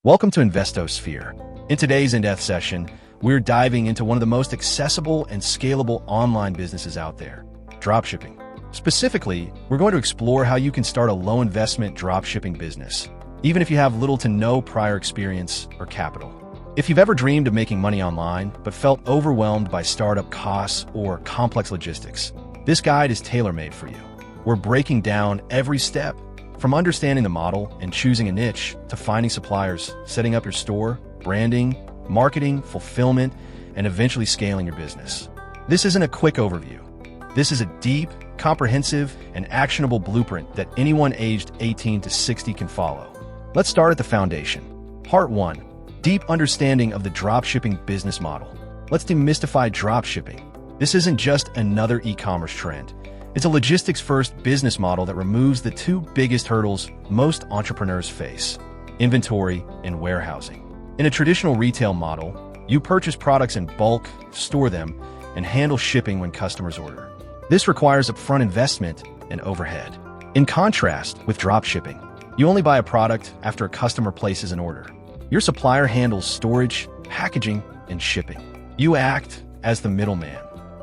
Welcome to InvestoSphere. In today's in-depth session, we're diving into one of the most accessible and scalable online businesses out there, dropshipping. Specifically, we're going to explore how you can start a low-investment dropshipping business, even if you have little to no prior experience or capital. If you've ever dreamed of making money online but felt overwhelmed by startup costs or complex logistics, this guide is tailor-made for you. We're breaking down every step, from understanding the model and choosing a niche to finding suppliers, setting up your store, branding, marketing, fulfillment, and eventually scaling your business. This isn't a quick overview. This is a deep, comprehensive, and actionable blueprint that anyone aged 18 to 60 can follow. Let's start at the foundation. Part 1. Deep understanding of the dropshipping business model. Let's demystify dropshipping. This isn't just another e-commerce trend. It's a logistics-first business model that removes the two biggest hurdles most entrepreneurs face: inventory and warehousing. In a traditional retail model, you purchase products in bulk, store them, and handle shipping when customers order. This requires upfront investment and overhead. In contrast with dropshipping, you only buy a product after a customer places an order. Your supplier handles storage, packaging, and shipping. You act as the middleman,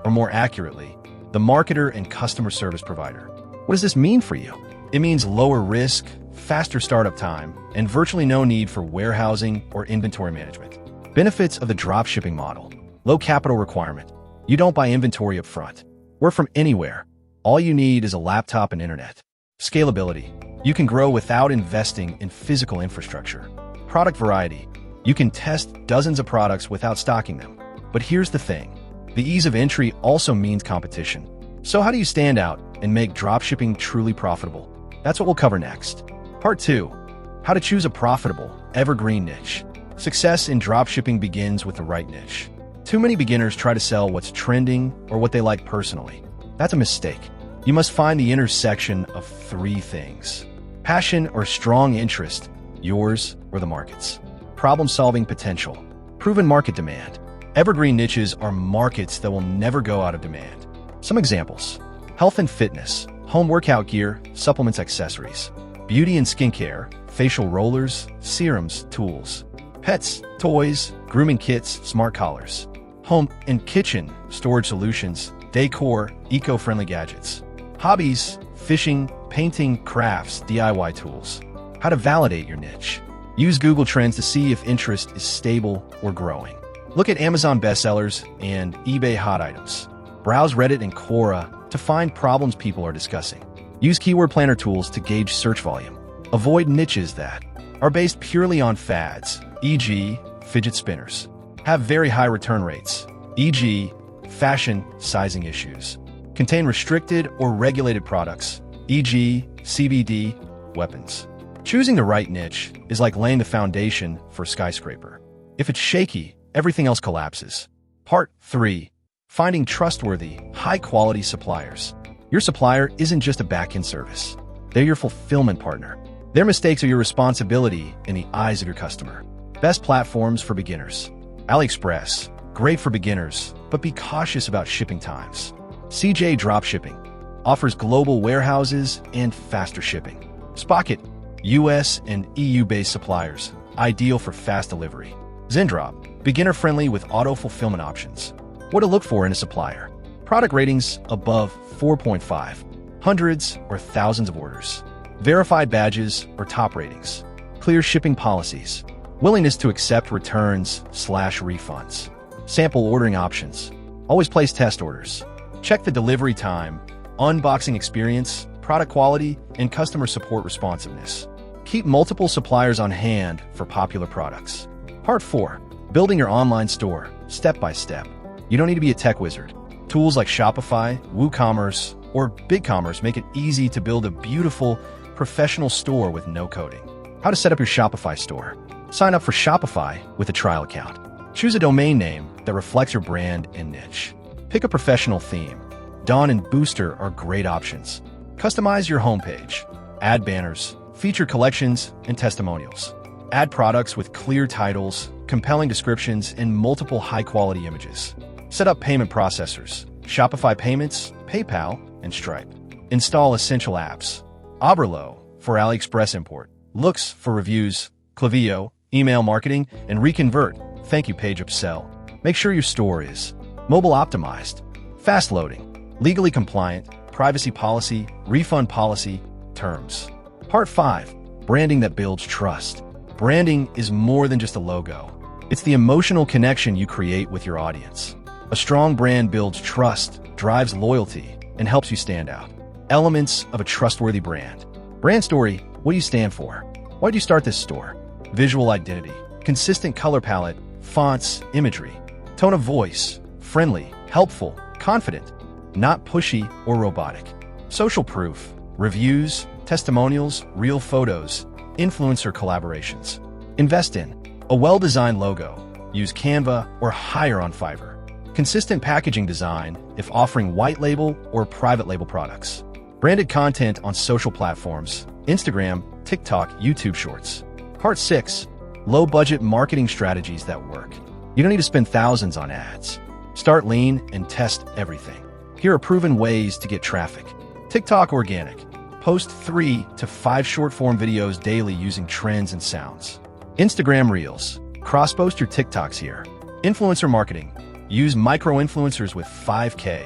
or more accurately, the marketer and customer service provider. What does this mean for you? It means lower risk, faster startup time, and virtually no need for warehousing or inventory management. Benefits of the dropshipping model: low capital requirement. You don't buy inventory up front. Work from anywhere. All you need is a laptop and internet. Scalability. You can grow without investing in physical infrastructure. Product variety. You can test dozens of products without stocking them. But here's the thing. The ease of entry also means competition. So how do you stand out and make dropshipping truly profitable? That's what we'll cover next. Part 2. How to choose a profitable, evergreen niche. Success in dropshipping begins with the right niche. Too many beginners try to sell what's trending or what they like personally. That's a mistake. You must find the intersection of three things: passion or strong interest, yours or the market's; problem-solving potential, proven market demand. Evergreen niches are markets that will never go out of demand. Some examples: health and fitness, home workout gear, supplements, accessories; beauty and skincare, facial rollers, serums, tools; pets, toys, grooming kits, smart collars; home and kitchen, storage solutions, decor, eco-friendly gadgets; hobbies, fishing, painting, crafts, DIY tools. How to validate your niche. Use Google Trends to see if interest is stable or growing. Look at Amazon bestsellers and eBay hot items. Browse Reddit and Quora to find problems people are discussing. Use keyword planner tools to gauge search volume. Avoid niches that are based purely on fads, e.g., fidget spinners. Have very high return rates, e.g., fashion sizing issues. Contain restricted or regulated products, e.g., CBD, weapons. Choosing the right niche is like laying the foundation for a skyscraper. If it's shaky, everything else collapses. Part 3. Finding trustworthy, high-quality suppliers. Your supplier isn't just a back-end service. They're your fulfillment partner. Their mistakes are your responsibility in the eyes of your customer. Best platforms for beginners. AliExpress, great for beginners, but be cautious about shipping times. CJ Dropshipping offers global warehouses and faster shipping. Spocket, US and EU-based suppliers, ideal for fast delivery. Zendrop, beginner-friendly with auto-fulfillment options. What to look for in a supplier: product ratings above 4.5, hundreds or thousands of orders, verified badges or top ratings, clear shipping policies, willingness to accept returns/refunds, sample ordering options, always place test orders, check the delivery time, unboxing experience, product quality, and customer support responsiveness. Keep multiple suppliers on hand for popular products. Part 4. Building your online store, step by step. You don't need to be a tech wizard. Tools like Shopify, WooCommerce, or BigCommerce make it easy to build a beautiful, professional store with no coding. How to set up your Shopify store. Sign up for Shopify with a trial account. Choose a domain name that reflects your brand and niche. Pick a professional theme. Dawn and Booster are great options. Customize your homepage. Add banners, feature collections, and testimonials. Add products with clear titles, compelling descriptions, and multiple high-quality images. Set up payment processors: Shopify Payments, PayPal, and Stripe. Install essential apps: Oberlo for AliExpress import, Looks for reviews, Klaviyo email marketing, and reconvert thank you page upsell. Make sure your store is mobile optimized, fast loading, legally compliant, privacy policy, refund policy, terms. Part 5. Branding that builds trust. Branding is more than just a logo. It's the emotional connection you create with your audience. A strong brand builds trust, drives loyalty, and helps you stand out. Elements of a trustworthy brand. Brand story. What do you stand for? Why did you start this store? Visual identity. Consistent color palette, fonts, imagery. Tone of voice. Friendly, helpful, confident, not pushy or robotic. Social proof. Reviews, testimonials, real photos, influencer collaborations. Invest in a well-designed logo. Use Canva or hire on Fiverr. Consistent packaging design if offering white label or private label products. Branded content on social platforms, Instagram, TikTok, YouTube Shorts. Part 6. Low-budget marketing strategies that work. You don't need to spend thousands on ads. Start lean and test everything. Here are proven ways to get traffic. TikTok organic. Post 3 to 5 short-form videos daily using trends and sounds. Instagram Reels. Cross-post your TikToks here. Influencer marketing. Use micro-influencers with 5K,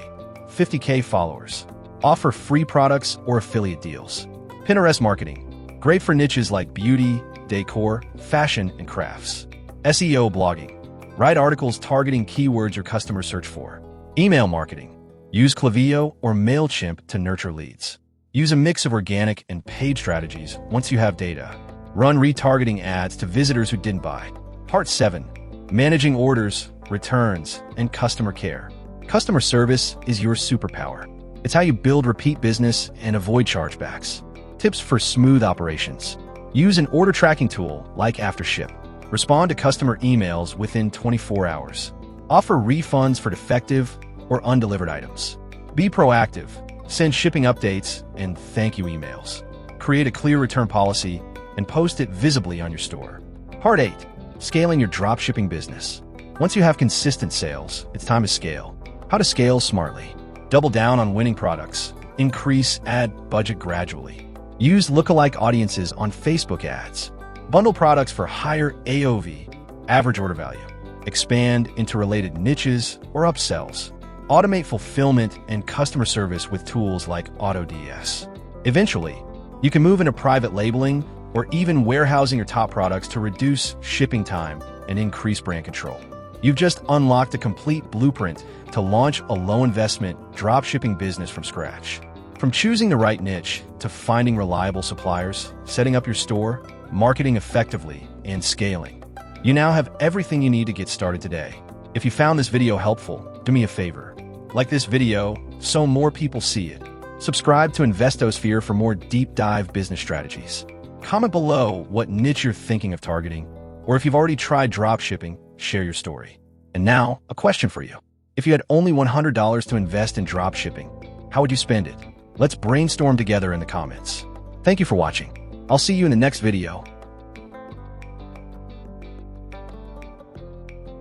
50K followers. Offer free products or affiliate deals. Pinterest marketing. Great for niches like beauty, decor, fashion, and crafts. SEO blogging. Write articles targeting keywords your customers search for. Email marketing. Use Klaviyo or MailChimp to nurture leads. Use a mix of organic and paid strategies once you have data. Run retargeting ads to visitors who didn't buy. Part 7. Managing orders, returns, and customer care. Customer service is your superpower. It's how you build repeat business and avoid chargebacks. Tips for smooth operations. Use an order tracking tool like AfterShip. Respond to customer emails within 24 hours. Offer refunds for defective or undelivered items. Be proactive. Send shipping updates and thank you emails. Create a clear return policy and post it visibly on your store. Part 8. Scaling your dropshipping business. Once you have consistent sales, it's time to scale. How to scale smartly. Double down on winning products. Increase ad budget gradually. Use lookalike audiences on Facebook ads. Bundle products for higher AOV, average order value. Expand into related niches or upsells. Automate fulfillment and customer service with tools like AutoDS. Eventually, you can move into private labeling or even warehousing your top products to reduce shipping time and increase brand control. You've just unlocked a complete blueprint to launch a low-investment dropshipping business from scratch. From choosing the right niche to finding reliable suppliers, setting up your store, marketing effectively, and scaling, you now have everything you need to get started today. If you found this video helpful, do me a favor. Like this video so more people see it. Subscribe to InvestoSphere for more deep dive business strategies. Comment below what niche you're thinking of targeting, or if you've already tried dropshipping, share your story. And now, a question for you. If you had only $100 to invest in dropshipping, how would you spend it? Let's brainstorm together in the comments. Thank you for watching. I'll see you in the next video.